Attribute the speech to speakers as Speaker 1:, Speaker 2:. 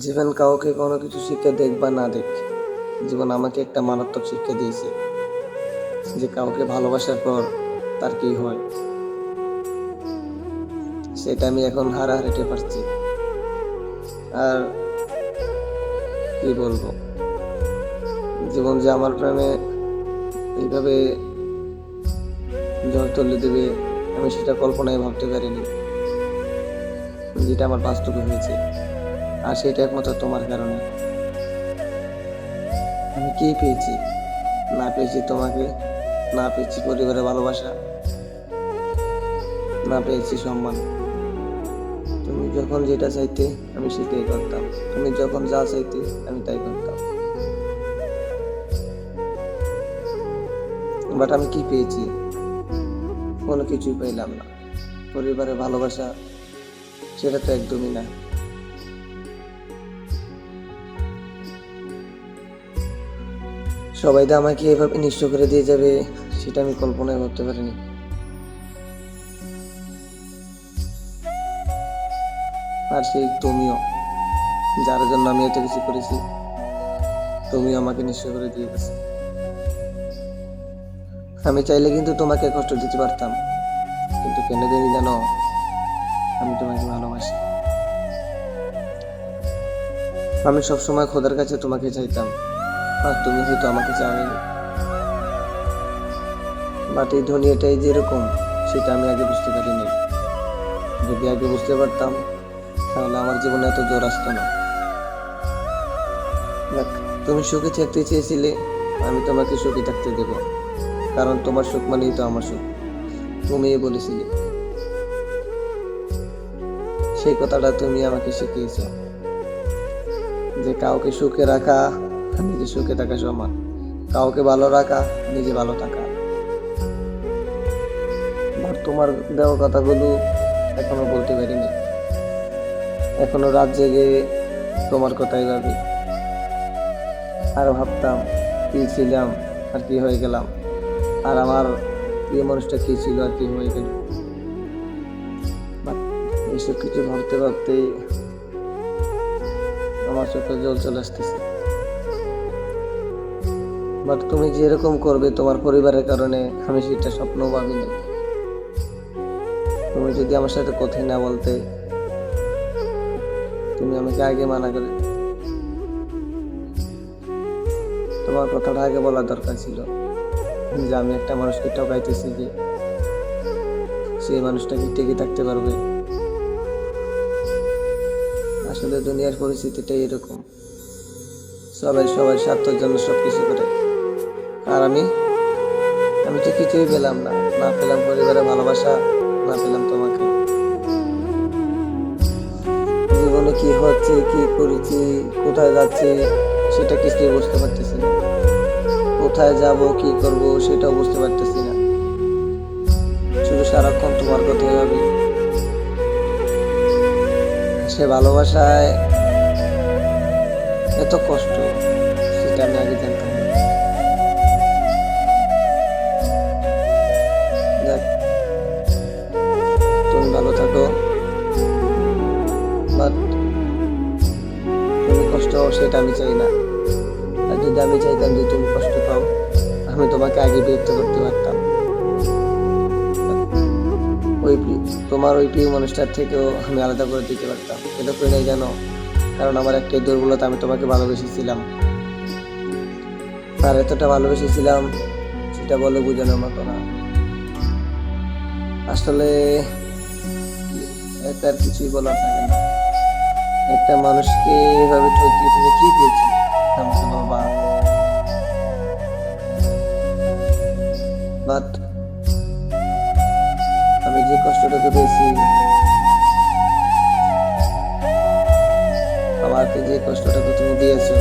Speaker 1: জীবন কাউকে কোনো কিছু শিক্ষা দেখ বা না দেখ, জীবন আমাকে একটা মারাত্মক শিক্ষা দিয়েছে যে কাউকে ভালোবাসার পর তার কি হয় সেটা আমি এখন হারাহারিতে পারছি। আর কি বলবো, জীবন যে আমার প্রেমে এইভাবে ঝড় তুলে দেবে আমি সেটা কল্পনায় ভাবতে পারিনি, যেটা আমার বাস্তবে হয়েছে। আর সেটা একমাত্র তোমার কারণে। আমি কি পেয়েছি? না পেয়েছি তোমাকে, না পেয়েছি পরিবারের ভালোবাসা, না পেয়েছি সম্মান। তুমি যখন যেটা চাইতে আমি সেটাই করতাম, তুমি যখন যা চাইতে আমি তাই করতাম। বাট আমি কি পেয়েছি? কোনো কিছুই পাইলাম না। পরিবারের ভালোবাসা সেটা তো একদমই না। সবাই তো আমাকে এভাবে নিঃস্ব করে দিয়ে যাবে সেটা আমি কল্পনাই করতে পারিনি। আর সেই তুমিও, যার জন্য আমি এত কিছু করেছি, তুমিও আমাকে নিঃস্ব করে দিয়ে গেছো। আমি চাইলে কিন্তু তোমাকে কষ্ট দিতে পারতাম, কিন্তু কেন জানি জানো, আমি তোমাকে ভালোবাসি। আমি সবসময় খোদার কাছে তোমাকে চাইতাম, আর তুমি হয়তো আমাকে চাওনি। বাট এই দুনিয়াটাই যেরকম সেটা আমি আগে বুঝতে পারিনি। যদি আগে বুঝতে পারতাম তাহলে আমার জীবনে এত জোর আসতো না। দেখ, তুমি সুখে থাকতে চেয়েছিলে, আমি তোমাকে সুখে থাকতে দেব, কারণ তোমার সুখ মানেই তো আমার সুখ। তুমি বলেছিলে, সেই কথাটা তুমি আমাকে শিখিয়েছ যে কাউকে সুখে রাখা নিজে সুখে থাকা সমান, কাউকে ভালো রাখা নিজে ভালো থাকা। আর তোমার দেওয়া কথাগুলো এখনো বলতে পারিনি, এখনো রাত জেগে তোমার কথাই ভাবি। আর ভাবতাম কি ছিলাম আর কি হয়ে গেলাম, আর আমার প্রিয় মানুষটা কি ছিল আর কি হয়ে গেল। এইসব কিছু ভাবতে ভাবতে আমার চোখে জল চলে আসতেছে। বাট তুমি যেরকম করবে তোমার পরিবারের কারণে আমি সেটা স্বপ্ন ভাবিনি। তুমি যদি আমার সাথে কথাই না বলতে, তুমি আমাকে আগে মানা করে, তোমার কথাটা আগে বলা দরকার ছিল যে আমি একটা মানুষকে ঠকাইতেছি, যে সেই মানুষটা কি টিকে থাকতে পারবে। আসলে দুনিয়ার পরিস্থিতিটাই এরকম, সবাই সবার স্বার্থের জন্য সবকিছু করে। আর আমি তো কিছুই পেলাম না, না পেলাম পরিবারের ভালোবাসা, না পেলাম তোমাকে। জীবনে কি হচ্ছে, কি করেছি, কোথায় যাচ্ছি সেটা কিছুই বুঝতে পারতেছি না। কোথায় যাব, কি করব সেটাও বুঝতে পারতেছি না। শুধু সারাক্ষণ তোমার কথাই ভাবি। সে ভালোবাসায় এত কষ্ট সেটা আমি আগে জানতাম না। যাক, তুমি ভালো থাকো, বাট তুমি কষ্ট হও সেটা আমি চাই না। আর যদি আমি চাইতাম যে তুমি কষ্ট পাও, আমি তোমাকে আগে বিরক্ত করতে পারতাম। ওই তোমার ওই প্রিয় মানুষটার থেকেও আমি আলাদা করে দিতে পারতাম, এটা করে নাই জানো। কারণ আমার একটাই দুর্বলতা, আমি তোমাকে ভালোবেসেছিলাম। আর এতটা ভালোবেসেছিলাম সেটা বলে বোঝানোর মতো না। আসলে এটা আর কিছুই বলার থাকে না। একটা মানুষকে এভাবে ঠকিয়ে তুমি কি পেয়েছো আমাকে বাবা। বাট আমি যে কষ্টটাকে পেয়েছি, আমাকে যে কষ্টটাকে তুমি দিয়েছো